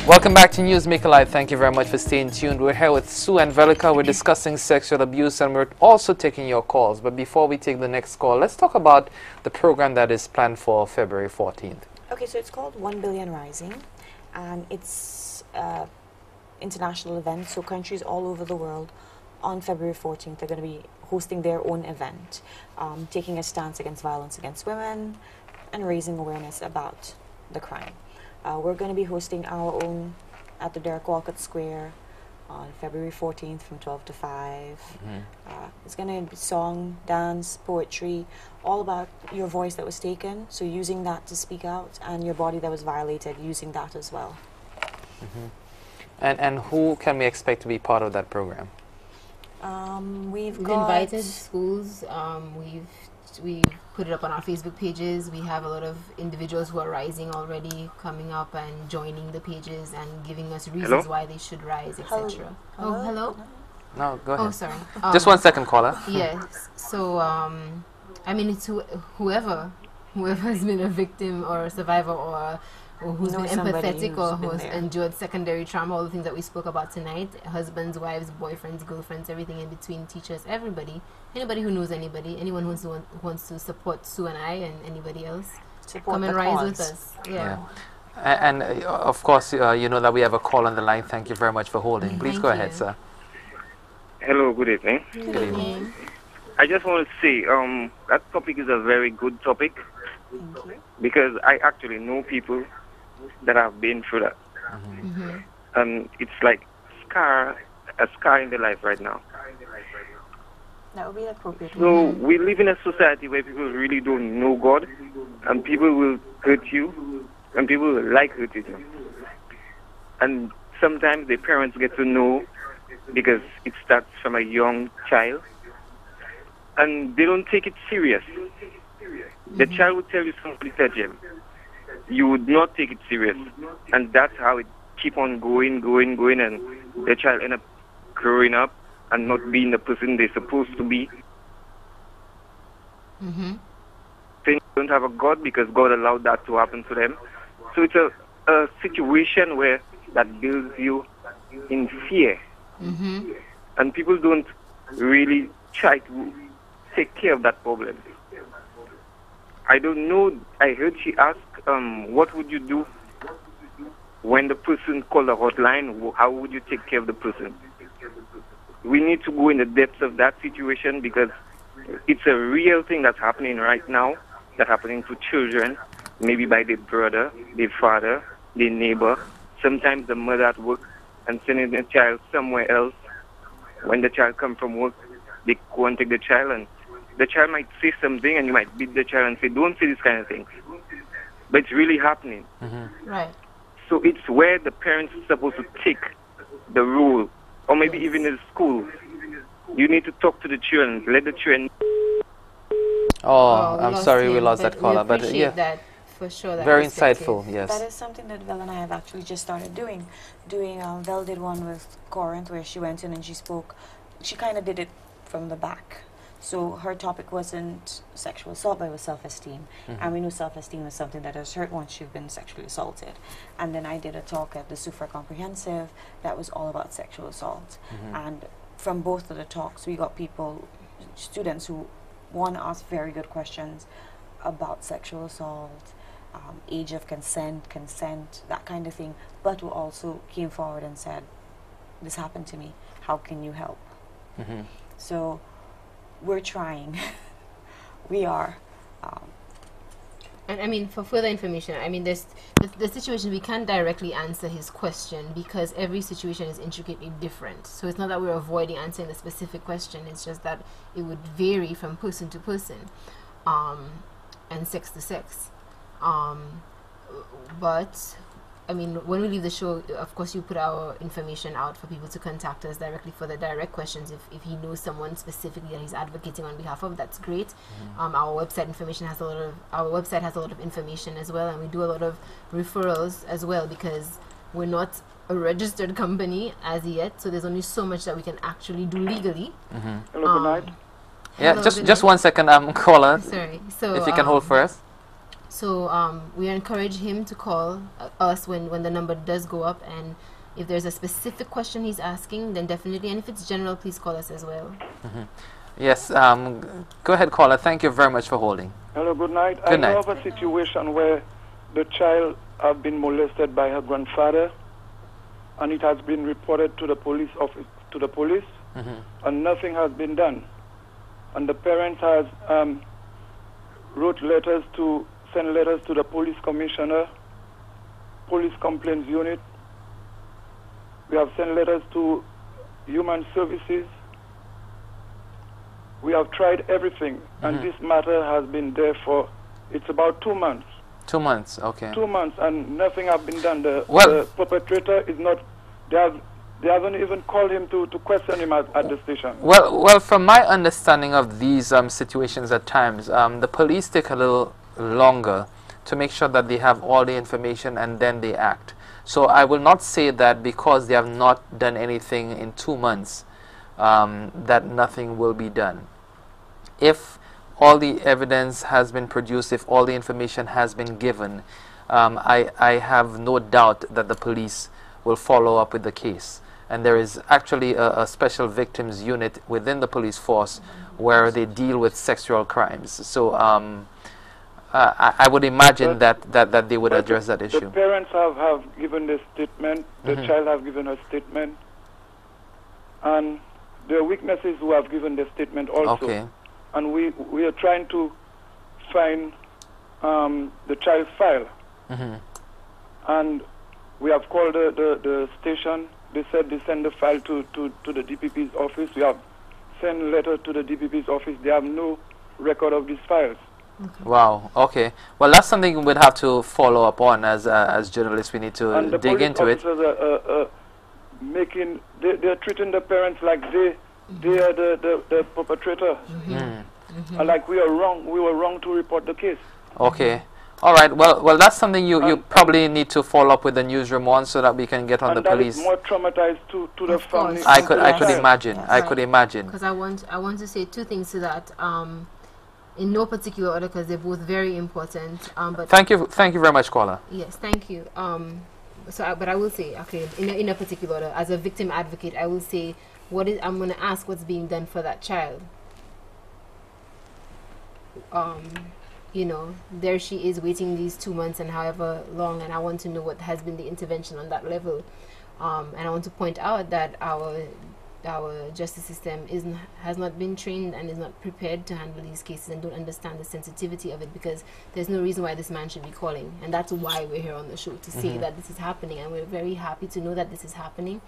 Welcome back to Newsmaker Live. Thank you very much for staying tuned. We're here with Sue and Velika. We're discussing sexual abuse and we're also taking your calls. But before we take the next call, let's talk about the program that is planned for February 14th. Okay, so it's called 1 Billion Rising, and it's an international event, so countries all over the world on February 14th are going to be hosting their own event, taking a stance against violence against women and raising awareness about the crime. We're going to be hosting our own at the Derek Walcott Square on February 14th from 12 to 5. It's going to be song, dance, poetry, all about your voice that was taken, so using that to speak out, and your body that was violated, using that as well. And who can we expect to be part of that program? We've invited schools. We've put it up on our Facebook pages. We have a lot of individuals who are rising already coming up and joining the pages and giving us reasons why they should rise, etc. Oh, hello? No, go ahead. Oh, sorry. Just 1 second, caller. Yes. So, I mean, it's whoever has been a victim or a survivor or who's been empathetic or who's endured secondary trauma, all the things that we spoke about tonight, husbands, wives, boyfriends, girlfriends, everything in between, teachers, everybody, anybody who knows anybody, anyone who wants to support Sue and I and anybody else, come and rise with us. Yeah. And of course, you know that we have a call on the line. Thank you very much for holding. Please go ahead, sir. Hello, good evening. Good evening. I just want to say that topic is a very good topic because I actually know people that have been through that. And it's like a scar in their life right now. That would be appropriate. So we live in a society where people really don't know God, and people will hurt you, and people will like hurting you. And sometimes the parents get to know because it starts from a young child, and they don't take it serious. The child would tell you something to him. You would not take it serious, and that's how it keep on going, and the child end up growing up and not being the person they're supposed to be. They don't have a God because God allowed that to happen to them. So it's a situation where that builds you in fear, and people don't really try to take care of that problem. I don't know. I heard she asked, what would you do when the person called the hotline? How would you take care of the person? We need to go in the depths of that situation because it's a real thing that's happening right now, that's happening to children, maybe by their brother, their father, their neighbor, sometimes the mother at work, and sending the child somewhere else. When the child comes from work, they go and take the child, and the child might say something and you might beat the child and say, don't say this kind of things. But it's really happening. Right. So it's where the parents are supposed to take the role, or maybe even in school. You need to talk to the children, let the children. Oh, I'm sorry we lost that caller. But yeah, that for sure. That very insightful, yes. That is something that Vel and I have actually just started doing. Vel did one with Corinth where she went in and she spoke. She kind of did it from the back. So her topic wasn't sexual assault, but it was self-esteem. And we knew self-esteem is something that is hurt once you've been sexually assaulted. And then I did a talk at the Super Comprehensive that was all about sexual assault. And from both of the talks, we got students who, one, asked very good questions about sexual assault, age of consent, that kind of thing, but who also came forward and said, this happened to me, how can you help? So we're trying. We are. And I mean, for further information, I mean, the situation, we can't directly answer his question because every situation is intricately different. So it's not that we're avoiding answering the specific question, it's just that it would vary from person to person and sex to sex. But I mean, when we leave the show, of course, you put our information out for people to contact us directly for the direct questions. If he knows someone specifically that he's advocating on behalf of, that's great. Our website has a lot of information as well, and we do a lot of referrals as well because we're not a registered company as yet. So there's only so much that we can actually do legally. Hello, good night. Yeah, just 1 second, caller. Sorry. So if you can hold first. So we encourage him to call us when the number does go up, and if there's a specific question he's asking, then definitely, and if it's general, please call us as well. Yes, go ahead, caller. Thank you very much for holding. Hello, good night. Good night. I know of a situation where the child have been molested by her grandfather, and it has been reported to the police office, and nothing has been done. And the parents has sent letters to the police commissioner, police complaints unit. We have sent letters to human services. We have tried everything, and this matter has been there for, it's about 2 months. 2 months, okay. 2 months, and nothing has been done. The perpetrator is not, they haven't even called him to question him at the station. Well, from my understanding of these situations at times, the police take a little longer to make sure that they have all the information and then they act. So I will not say that because they have not done anything in 2 months, that nothing will be done. If all the evidence has been produced, if all the information has been given, I have no doubt that the police will follow up with the case. And there is actually a special victims unit within the police force where they deal with sexual crimes. So I would imagine that they would address that issue. The parents have given their statement, the child have given her statement, and the witnesses who have given their statement also. Okay. And we are trying to find the child's file. And we have called the station. They said they send the file to the DPP's office. We have sent a letter to the DPP's office. They have no record of these files. Okay. Wow. Okay. Well, that's something we'd have to follow up on as journalists. We need to dig into it. And the police officers they're treating the parents like they are the perpetrator. And like we were wrong to report the case. Okay. All right. Well, that's something you probably need to follow up with the newsroom on so that we can get on the police. And that is more traumatized to the family. I could imagine. Yes. I could imagine. Because I want to say two things to that. In no particular order, because they're both very important. But thank you very much, caller. Yes, thank you. But I will say, okay, in a particular order, as a victim advocate, I will say, I'm going to ask what's being done for that child. There she is waiting these 2 months and however long, and I want to know what has been the intervention on that level. And I want to point out that our justice system has not been trained and is not prepared to handle these cases and don't understand the sensitivity of it, because there's no reason why this man should be calling, and that's why we're here on the show, to say that this is happening, and we're very happy to know that this is happening.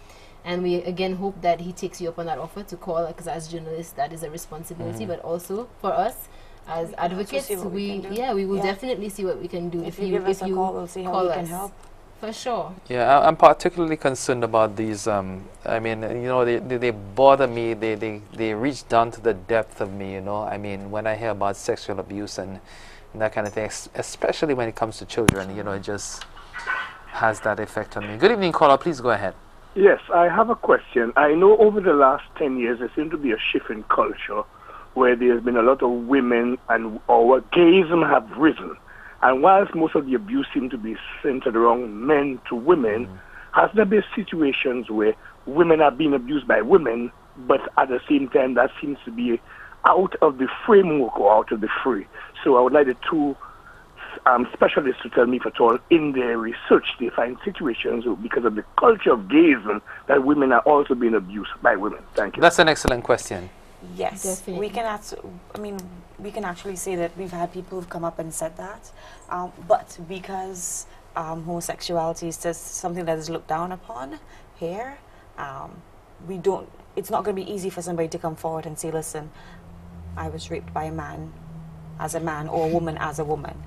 And we again hope that he takes you up on that offer to call, because as journalists that is a responsibility, but also for us as advocates, we will definitely see what we can do. If you give us a call, we'll see how we can help. For sure. Yeah, I'm particularly concerned about these. I mean, they bother me. They reach down to the depth of me. I mean, when I hear about sexual abuse and that kind of thing, especially when it comes to children, it just has that effect on me. Good evening, caller. Please go ahead. Yes, I have a question. I know over the last 10 years there seems to be a shift in culture where there's been a lot of women and or gayism have risen. And whilst most of the abuse seems to be centered around men to women, has there been situations where women are being abused by women, but at the same time that seems to be out of the framework or out of the fray? So I would like the two specialists to tell me, if at all, in their research, they find situations because of the culture of gayism that women are also being abused by women. Thank you. That's an excellent question. Yes, definitely. We can actually say that we've had people who've come up and said that, but because homosexuality is just something that is looked down upon here, it's not going to be easy for somebody to come forward and say, listen, I was raped by a man as a man, or a woman as a woman.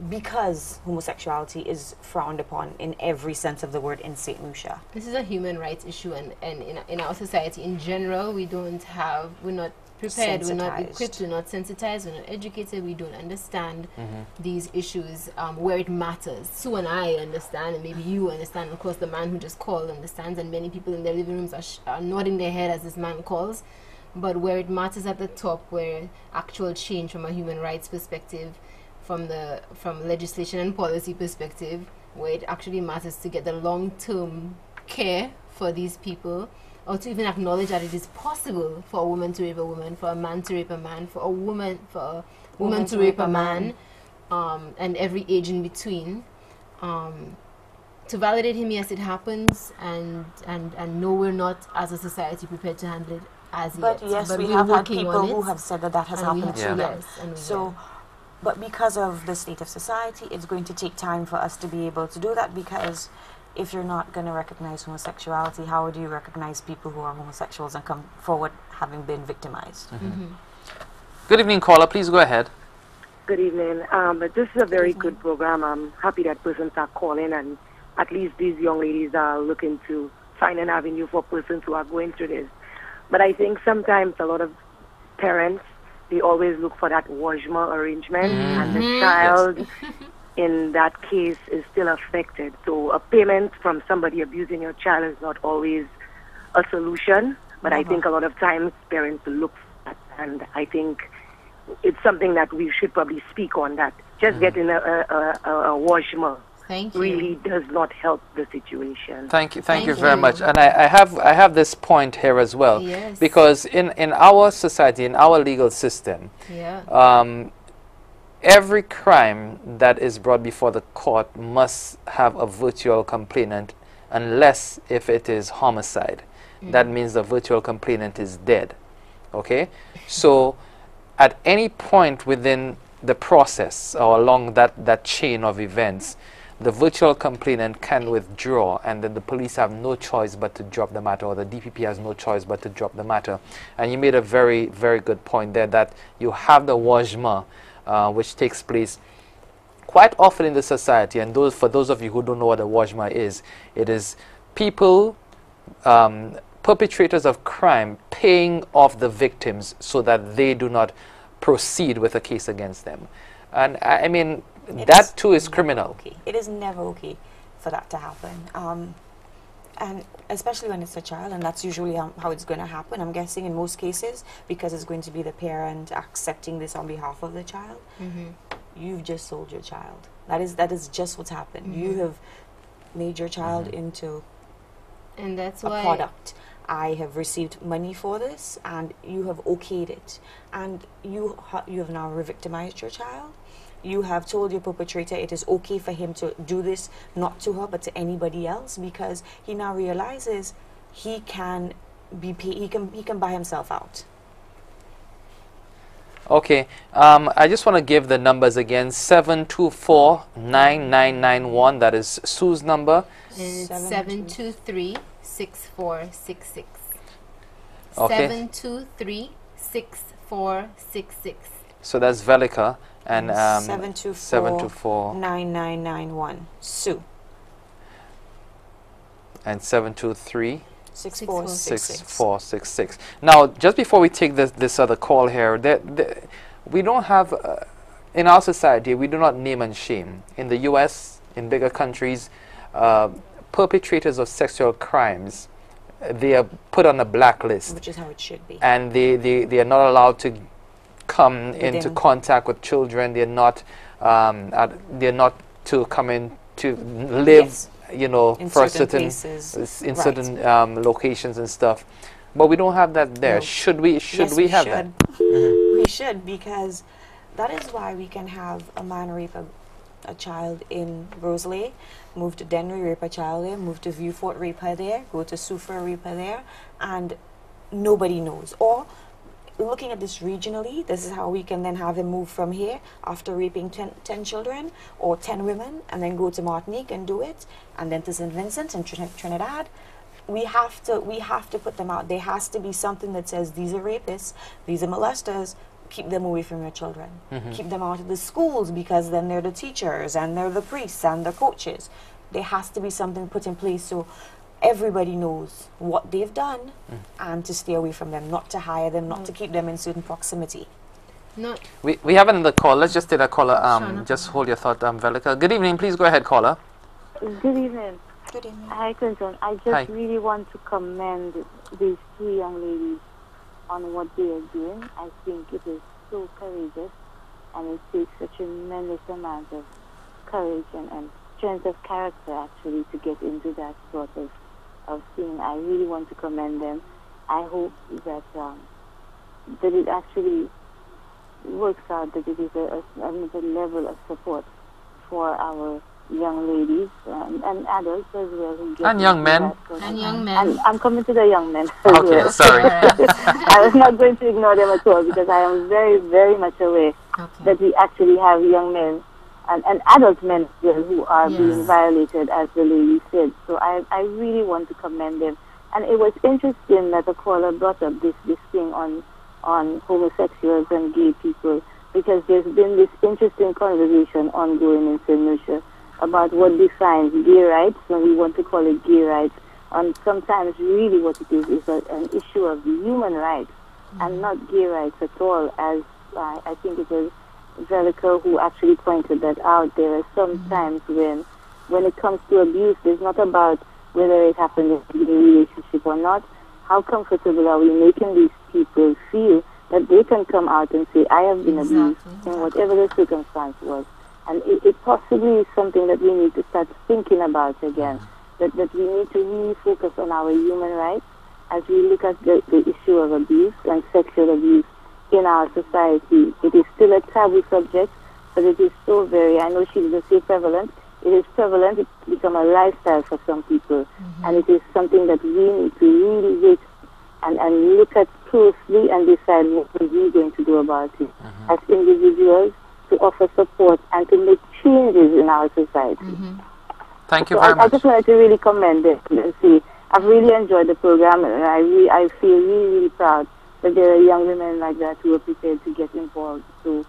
Because homosexuality is frowned upon in every sense of the word in St. Lucia. This is a human rights issue, and in our society in general, we're not prepared, we're not equipped, we're not sensitized, we're not educated, we don't understand these issues where it matters. Sue and I understand, and maybe you understand, of course the man who just called understands, and many people in their living rooms are nodding their head as this man calls. But where it matters at the top, where actual change from a human rights perspective from legislation and policy perspective, where it actually matters to get the long-term care for these people, or to even acknowledge that it is possible for a woman to rape a woman, for a man to rape a man, for a woman to rape a man, and every age in between. To validate him, yes, it happens, and no, we're not as a society prepared to handle it as but yet. Yes, but we we're have had working people on who it, have said that has and we happened have- to them. yes, and we- So, but because of the state of society, it's going to take time for us to be able to do that, because if you're not going to recognize homosexuality, how do you recognize people who are homosexuals and come forward having been victimized? Good evening, caller. Please go ahead. Good evening. This is a very good program. I'm happy that persons are calling, and at least these young ladies are looking to find an avenue for persons who are going through this. But I think sometimes a lot of parents, they always look for that wajma arrangement, and the child in that case is still affected. So a payment from somebody abusing your child is not always a solution, but I think a lot of times parents look for that, and I think it's something that we should probably speak on, that just getting a washma Thank you. really does not help the situation. Thank you Thank very you. much. And I have this point here as well, Yes. because in our society, in our legal system, every crime that is brought before the court must have a virtual complainant, unless if it is homicide. That means the virtual complainant is dead. Okay? So at any point within the process or along that chain of events, the virtual complainant can withdraw, and then the police have no choice but to drop the matter, or the DPP has no choice but to drop the matter. And you made a very, very good point there, that you have the wajma, which takes place quite often in the society. And for those of you who don't know what a wajma is, it is people, perpetrators of crime, paying off the victims so that they do not proceed with a case against them. And I mean, that too is criminal. Okay. It is never okay for that to happen. And especially when it's a child, and that's usually how it's going to happen. I'm guessing in most cases, because it's going to be the parent accepting this on behalf of the child, you've just sold your child. That is just what's happened. You have made your child into And that's a why product. I have received money for this, and you have okayed it, and you have now re-victimized your child. You have told your perpetrator it is okay for him to do this, not to her but to anybody else, because he now realizes he can he can buy himself out. Okay, I just want to give the numbers again. 724-9991, that is Sue's number. and it's 723-6466. Okay. 723-6466. So that's Velika, and 724-9991. Sue. and 723 6466. 6466. Now, just before we take this other call here, we don't have, in our society, we do not name and shame. In the US, in bigger countries, perpetrators of sexual crimes, they are put on a blacklist. Which is how it should be. And they are not allowed to come into contact with children. They're not to come in to live, Yes. you know, In for certain in places. certain locations and stuff. But we don't have that there. No. Should we Yes, we have that? We should, because that is why we can have a man rape a child in Rosalie, move to Denry, rape a child there, move to Viewfort, rape her there, go to Sufra, rape her there, and nobody knows. Or looking at this regionally, this is how we can then have him move from here after raping 10 children or 10 women, and then go to Martinique and do it, and then to St. Vincent and Trinidad. We have to put them out. There has to be something that says these are rapists, these are molesters. Keep them away from your children. Keep them out of the schools, because then they're the teachers and they're the priests and the coaches. There has to be something put in place so everybody knows what they've done and to stay away from them, not to hire them, not to keep them in certain proximity. No. We have another call. Let's just take that caller. Sure, Just hold your thought, Velika. Good evening. Please go ahead, caller. Good evening. Good evening. Hi, Clinton. I just Hi. really want to commend these two young ladies on what they are doing. I think it is so courageous and it takes a tremendous amount of courage and strength of character actually to get into that sort of thing. I really want to commend them. I hope that that it actually works out, that it is another level of support for our young ladies and adults as well. Who get And young men. And young men. I'm coming to the young men as Okay, well. sorry. I was not going to ignore them at all because I am very, very much aware that we actually have young men and adult men as well who are being violated, as the lady said. So I really want to commend them. And it was interesting that the caller brought up this thing on homosexuals and gay people, because there's been this interesting conversation ongoing in St. Lucia about what defines gay rights, when we want to call it gay rights, and sometimes really what it is an issue of human rights and not gay rights at all, as I think it was Velica who actually pointed that out. There are some times when it comes to abuse, it's not about whether it happened in a relationship or not. How comfortable are we making these people feel that they can come out and say, I have been abused in whatever the circumstance was. And it possibly is something that we need to start thinking about again, that we need to really focus on our human rights as we look at the issue of abuse and sexual abuse in our society. It is still a taboo subject, but it is so very, I know she didn't say prevalent, it is prevalent. It's become a lifestyle for some people, and it is something that we need to really wait and look at closely and decide what we're going to do about it as individuals, to offer support and to make changes in our society. Thank you So very I much. just wanted to really commend it and see. I've really enjoyed the program, and I feel really, really proud that there are young women like that who are prepared to get involved, to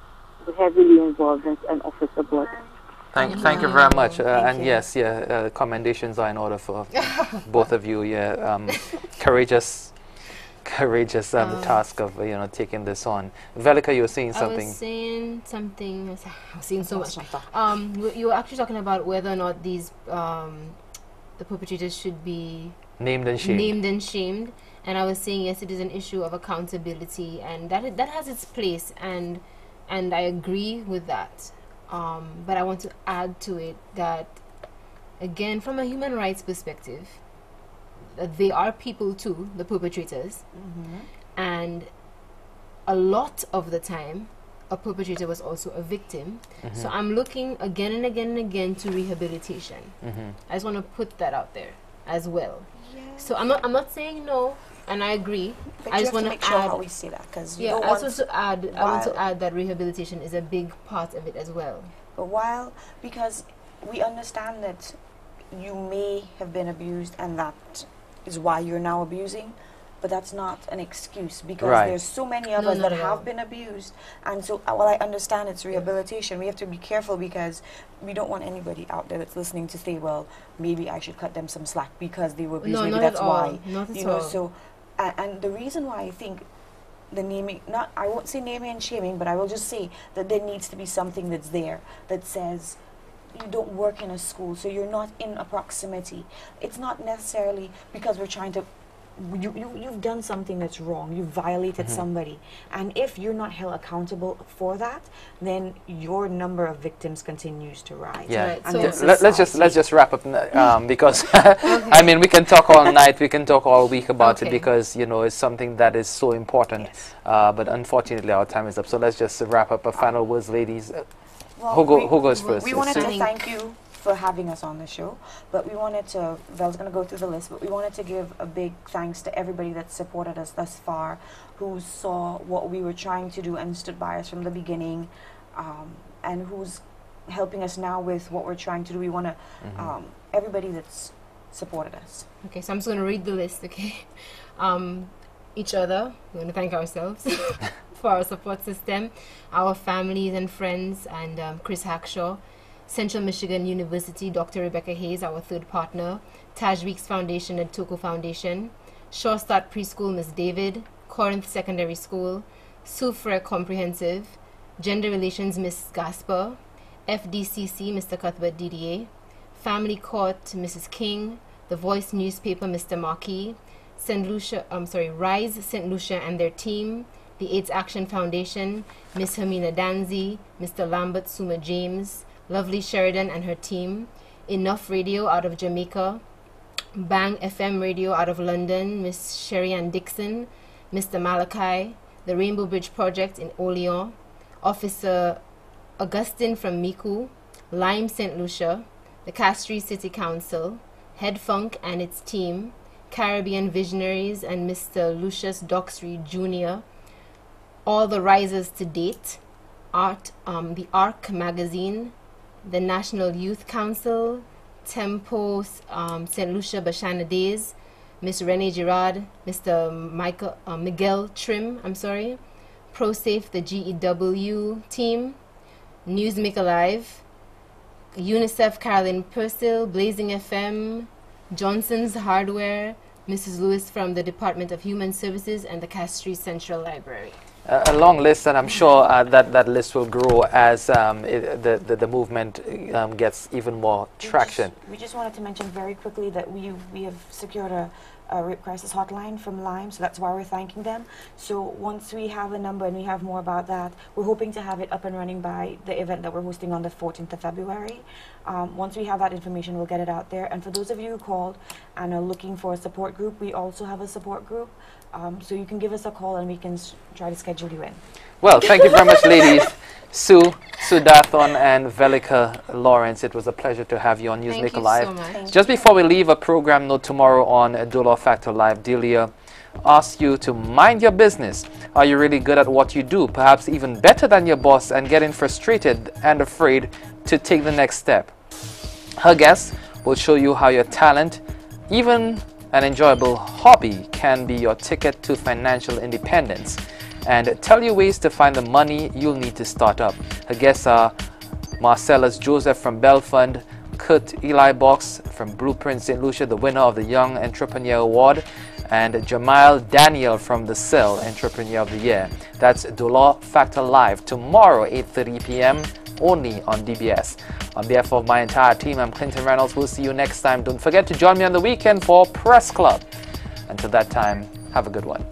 heavily involved and offer support. Thank you very much. And yes, commendations are in order for both of you. Courageous task of taking this on. Velica, you were saying something. I was saying something. I was saying so much. You were actually talking about whether or not these the perpetrators should be named and shamed. And I was saying, yes, it is an issue of accountability, and that has its place, and I agree with that. But I want to add to it that, again, from a human rights perspective, they are people too, the perpetrators, and a lot of the time a perpetrator was also a victim. So I'm looking again and again and again to rehabilitation. I just want to put that out there as well. So I'm not saying no, and I agree. But I just want to make sure how we say that, because I want to add that rehabilitation is a big part of it as well. But because we understand that you may have been abused and that is why you're now abusing, but that's not an excuse, because there's so many of us that have been abused, and so while I understand it's rehabilitation, we have to be careful, because we don't want anybody out there that's listening to say, well, maybe I should cut them some slack because they were abused. No, maybe not that's at why. all. Not at you know, all. so and the reason why I think the naming, I won't say naming and shaming, but I will just say that there needs to be something that's there that says you don't work in a school, so you're not in a proximity. It's not necessarily because we're trying to, you've done something that's wrong, you violated somebody, and if you're not held accountable for that, then your number of victims continues to rise. Let's just wrap up because I mean, we can talk all night, we can talk all week about it, because it's something that is so important. But unfortunately our time is up, so let's just wrap up. A final words, ladies. Who goes first? We wanted to thank you for having us on the show, but we wanted to, Vel's going to go through the list, but we wanted to give a big thanks to everybody that supported us thus far, who saw what we were trying to do and stood by us from the beginning, and who's helping us now with what we're trying to do. We want to, everybody that's supported us. Okay, so I'm just going to read the list, okay? Each other, we want to thank ourselves for our support system, our families and friends, and Chris Hackshaw, Central Michigan University, Dr. Rebecca Hayes, our third partner, Taj Weeks Foundation and Toko Foundation, Shaw Start Preschool, Miss David, Corinth Secondary School, Soufre Comprehensive, Gender Relations, Miss Gasper, FDCC, Mr. Cuthbert DDA, Family Court, Mrs. King, The Voice Newspaper, Mr. Marquis, Rise St. Lucia and their team, the AIDS Action Foundation, Miss Hermina Danzi, Mr. Lambert Suma James, Lovely Sheridan and her team, Enough Radio out of Jamaica, Bang FM Radio out of London, Miss Sherry-Ann Dixon, Mr. Malachi, the Rainbow Bridge Project in Olean, Officer Augustine from Miku, Lime St. Lucia, the Castries City Council, Head Funk and its team, Caribbean Visionaries and Mr. Lucius Doxry Jr., all the risers to date, the ARC magazine, the National Youth Council, Tempo St. Lucia Bashana Days, Miss Renee Girard, Mr. Miguel Trim, ProSafe, the GEW team, Newsmaker Live, UNICEF Caroline Purcell, Blazing FM, Johnson's Hardware, Mrs. Lewis from the Department of Human Services, and the Castries Central Library. A long list, and I'm sure that list will grow as the movement gets even more traction. We just wanted to mention very quickly that we have secured a rape crisis hotline from Lyme, so that's why we're thanking them. So once we have a number and we have more about that, we're hoping to have it up and running by the event that we're hosting on the 14th of February. Once we have that information, we'll get it out there. And for those of you who called and are looking for a support group, we also have a support group. So you can give us a call and we can try to schedule you in. Well, thank you very much, ladies. Sue Dathon and Velika Lawrence, it was a pleasure to have you on Newsmaker Live. Thank you so much. Just before we leave, a program note tomorrow on Dollar Factor Live. Delia asks you to mind your business. Are you really good at what you do? Perhaps even better than your boss, and getting frustrated and afraid to take the next step. Her guest will show you how your talent, even an enjoyable hobby, can be your ticket to financial independence, and tell you ways to find the money you'll need to start up. Her guests are Marcellus Joseph from Belfund, Kurt Eli Box from Blueprint St. Lucia, the winner of the Young Entrepreneur Award, and Jamal Daniel from the Cell, Entrepreneur of the Year. That's Dollar Factor Live tomorrow, 8:30 p.m. only on DBS. On behalf of my entire team, I'm Clinton Reynolds. We'll see you next time. Don't forget to join me on the weekend for Press Club. Until that time, have a good one.